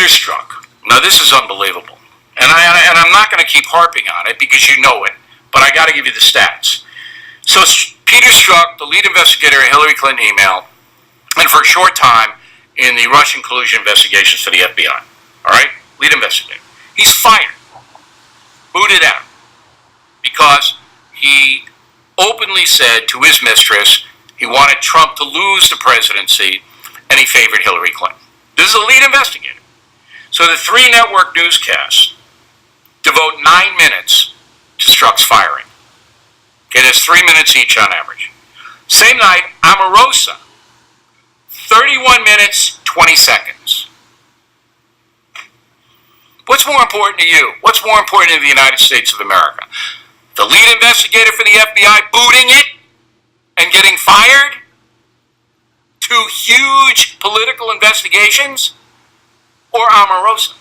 Peter Strzok. Now this is unbelievable, and I'm not going to keep harping on it because you know it, but I got to give you the stats. So Peter Strzok, the lead investigator in Hillary Clinton email, and for a short time in the Russian collusion investigations for the FBI. All right, lead investigator. He's fired, booted out, because he openly said to his mistress he wanted Trump to lose the presidency and he favored Hillary Clinton. This is the lead investigator. So the 3 network newscasts devote 9 minutes to Strzok's firing. Okay, that's 3 minutes each on average. Same night, Omarosa, 31 minutes, 20 seconds. What's more important to you? What's more important to the United States of America? The lead investigator for the FBI booting it and getting fired? 2 huge political investigations? Or Omarosa?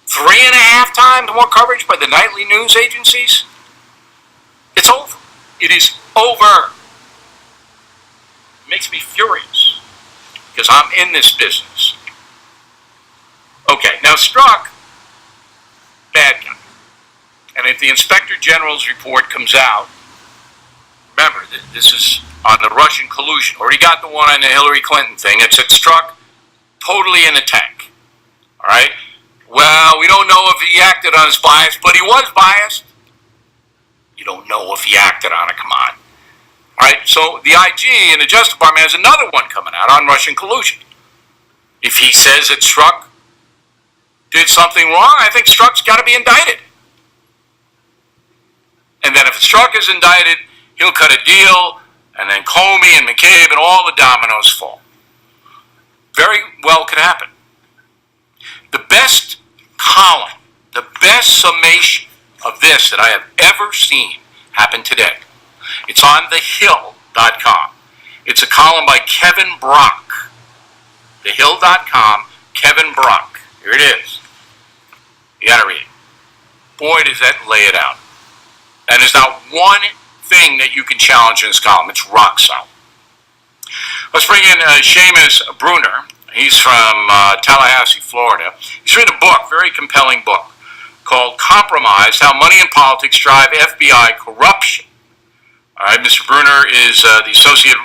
3.5 times more coverage by the nightly news agencies? It's over. It is over. It makes me furious because I'm in this business. Okay, now Strzok, bad guy. And if the Inspector General's report comes out, remember, this is on the Russian collusion. Already got the one on the Hillary Clinton thing. It's at Strzok totally in the tank. All right? Well, we don't know if he acted on his bias, but he was biased. You don't know if he acted on it. Come on. All right? So the IG and the Justice Department has another one coming out on Russian collusion. If he says that Strunk did something wrong, I think Strzok's got to be indicted. And then if Strzok is indicted, he'll cut a deal, and then Comey and McCabe and all the dominoes fall. Very well could happen. The best column, the best summation of this that I have ever seen happen today. It's on thehill.com. It's a column by Kevin Brock. Thehill.com, Kevin Brock. Here it is. You gotta read it. Boy, does that lay it out. And there's not one thing that you can challenge in this column. It's rock solid. Let's bring in Seamus Bruner. He's from Tallahassee, Florida. He's written a book, very compelling book, called Compromised: How Money and Politics Drive FBI Corruption. All right, Mr. Bruner is the Associate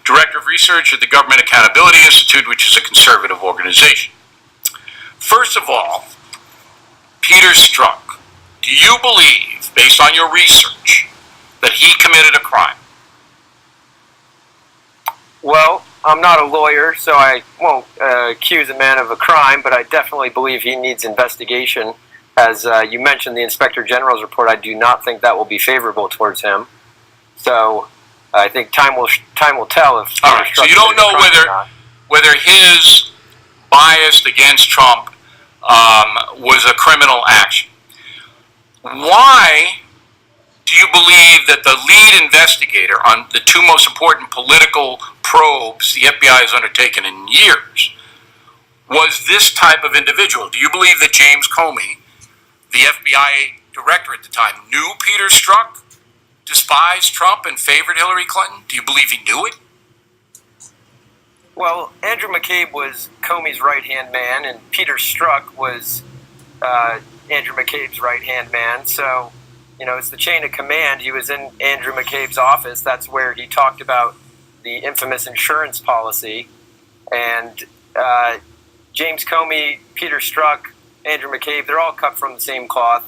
Director of Research at the Government Accountability Institute, which is a conservative organization. First of all, Peter Strzok, do you believe, based on your research, that he committed a crime? Well, I'm not a lawyer, so I won't accuse a man of a crime, but I definitely believe he needs investigation. As you mentioned, the Inspector General's report, I do not think that will be favorable towards him. So I think time will tell if. All right. So you don't know whether his bias against Trump was a criminal action. Why do you believe that the lead investigator on the 2 most important political probes the FBI has undertaken in years was this type of individual? Do you believe that James Comey, the FBI director at the time, knew Peter Strzok, despised Trump, and favored Hillary Clinton? Do you believe he knew it? Well, Andrew McCabe was Comey's right-hand man, and Peter Strzok was Andrew McCabe's right-hand man. So, you know, it's the chain of command. He was in Andrew McCabe's office. That's where he talked about the infamous insurance policy. And James Comey, Peter Strzok, Andrew McCabe, they're all cut from the same cloth.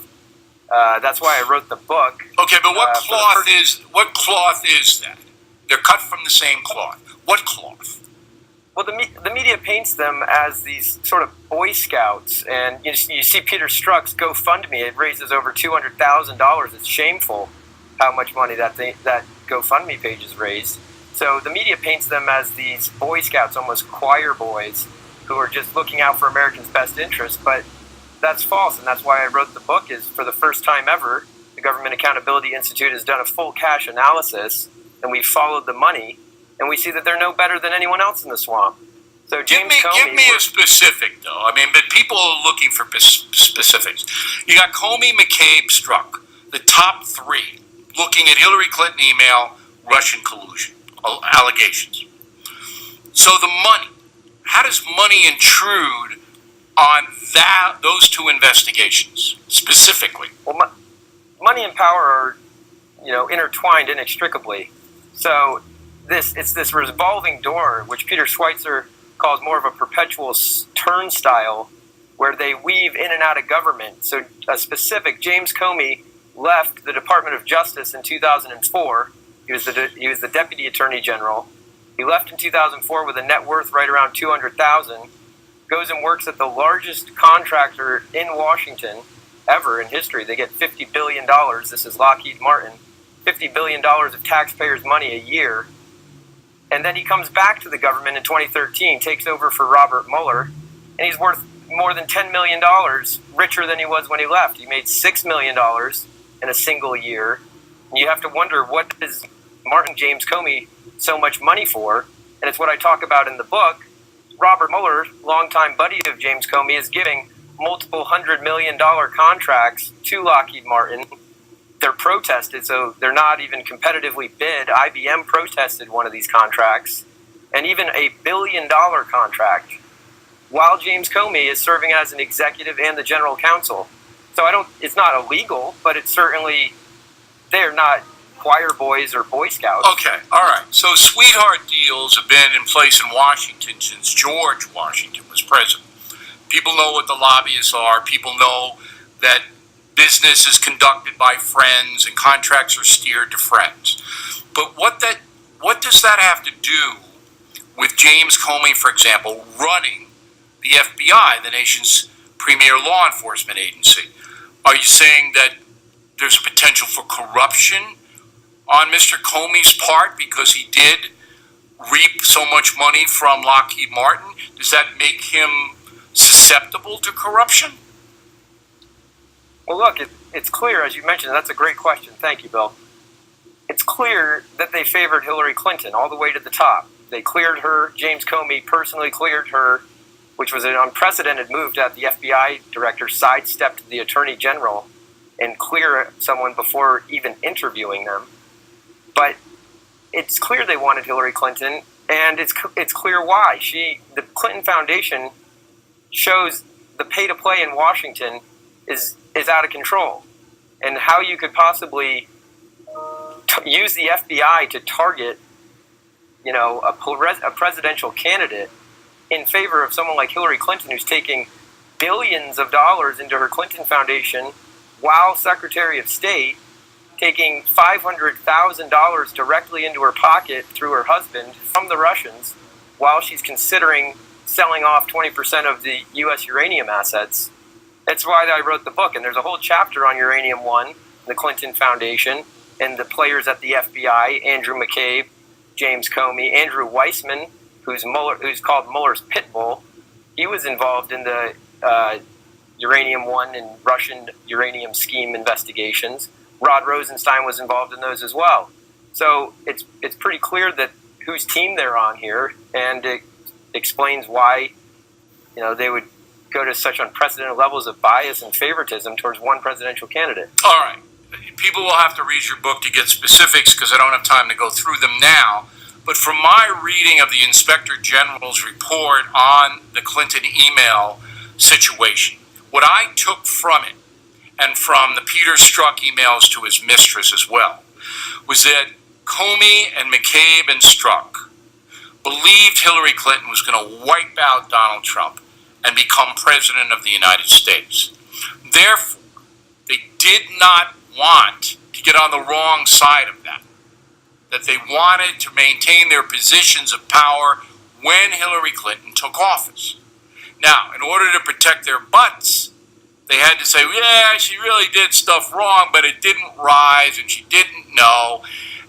That's why I wrote the book. Okay, but what cloth is that? They're cut from the same cloth. What cloth? Well, the media paints them as these sort of Boy Scouts, and you see Peter Strzok's GoFundMe. It raises over $200,000. It's shameful how much money that GoFundMe page has raised. So the media paints them as these Boy Scouts, almost choir boys, who are just looking out for Americans' best interests. But that's false, and that's why I wrote the book. Is for the first time ever, the Government Accountability Institute has done a full cash analysis, and we followed the money. And we see that they're no better than anyone else in the swamp. So give me a specific, though. I mean, but people are looking for specifics. You got Comey, McCabe, Strunk, the top 3, looking at Hillary Clinton email, Russian collusion allegations. So the money, how does money intrude on those two investigations specifically? Well, money and power are, intertwined inextricably. So it's this revolving door, which Peter Schweitzer calls more of a perpetual turnstile, where they weave in and out of government. So a specific James Comey left the Department of Justice in 2004. He was the Deputy Attorney General. He left in 2004 with a net worth right around $200,000. Goes and works at the largest contractor in Washington ever in history. They get $50 billion. This is Lockheed Martin. $50 billion of taxpayers' money a year. And then he comes back to the government in 2013, takes over for Robert Mueller, and he's worth more than $10 million richer than he was when he left. He made $6 million in a single year. And you have to wonder, what is Martin James Comey so much money for? And it's what I talk about in the book. Robert Mueller, longtime buddy of James Comey, is giving multiple $100 million contracts to Lockheed Martin. They're protested, so they're not even competitively bid. IBM protested one of these contracts, and even a $1 billion contract, while James Comey is serving as an executive and the general counsel. So it's not illegal, but it's certainly, they're not choir boys or Boy Scouts. Okay, all right. So sweetheart deals have been in place in Washington since George Washington was president. People know what the lobbyists are. People know that business is conducted by friends and contracts are steered to friends. But what does that have to do with James Comey, for example, running the FBI, the nation's premier law enforcement agency? Are you saying that there's potential for corruption on Mr. Comey's part because he did reap so much money from Lockheed Martin? Does that make him susceptible to corruption? Well, look, it's clear, as you mentioned, that's a great question. Thank you, Bill. It's clear that they favored Hillary Clinton all the way to the top. They cleared her. James Comey personally cleared her, which was an unprecedented move to have the FBI director sidestep the Attorney General and clear someone before even interviewing them. But it's clear they wanted Hillary Clinton, and it's clear why. The Clinton Foundation shows the pay-to-play in Washington is out of control, and how you could possibly use the FBI to target, a presidential candidate in favor of someone like Hillary Clinton, who's taking billions of dollars into her Clinton Foundation, while Secretary of State taking $500,000 directly into her pocket through her husband from the Russians, while she's considering selling off 20% of the U.S. uranium assets. That's why I wrote the book, and there's a whole chapter on Uranium One, the Clinton Foundation, and the players at the FBI: Andrew McCabe, James Comey, Andrew Weissman, who's called Mueller's pit bull. He was involved in the Uranium One and Russian uranium scheme investigations. Rod Rosenstein was involved in those as well. So it's pretty clear that whose team they're on here, and it explains why they would go to such unprecedented levels of bias and favoritism towards one presidential candidate. All right. People will have to read your book to get specifics because I don't have time to go through them now. But from my reading of the Inspector General's report on the Clinton email situation, what I took from it, and from the Peter Strzok emails to his mistress as well, was that Comey and McCabe and Strunk believed Hillary Clinton was going to wipe out Donald Trump and become president of the United States. Therefore, they did not want to get on the wrong side of that they wanted to maintain their positions of power when Hillary Clinton took office. Now, in order to protect their butts, they had to say, yeah, she really did stuff wrong, but it didn't rise and she didn't know.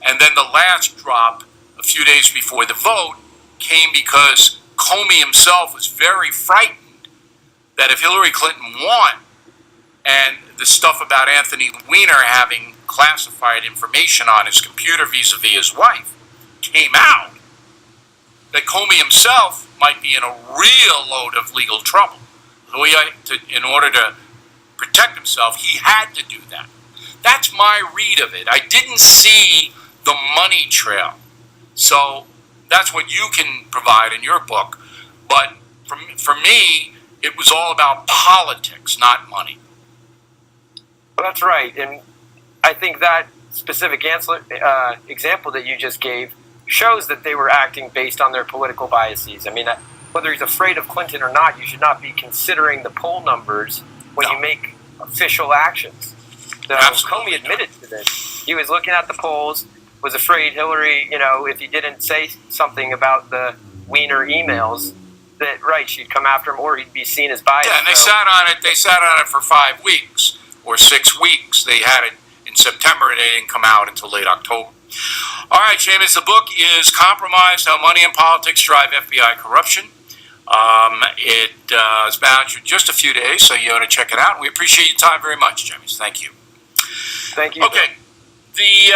And then the last drop, a few days before the vote, came because Comey himself was very frightened that if Hillary Clinton won, and the stuff about Anthony Weiner having classified information on his computer vis-a-vis his wife came out, that Comey himself might be in a real load of legal trouble. So in order to protect himself, he had to do that. That's my read of it. I didn't see the money trail. So that's what you can provide in your book. But for me, It was all about politics, not money. Well, that's right. And I think that specific example that you just gave shows that they were acting based on their political biases. I mean, whether he's afraid of Clinton or not, you should not be considering the poll numbers when you make official actions. So Comey admitted to this. He was looking at the polls, was afraid Hillary, if he didn't say something about the Weiner emails, that she'd come after him, or he'd be seen as biased. Yeah, and they sat on it. They sat on it for 5 weeks or 6 weeks. They had it in September, and it didn't come out until late October. All right, Seamus, the book is Compromised: How Money and Politics Drive FBI Corruption. It is bound for just a few days, so you ought to check it out. We appreciate your time very much, Seamus. Thank you. Thank you. Okay. The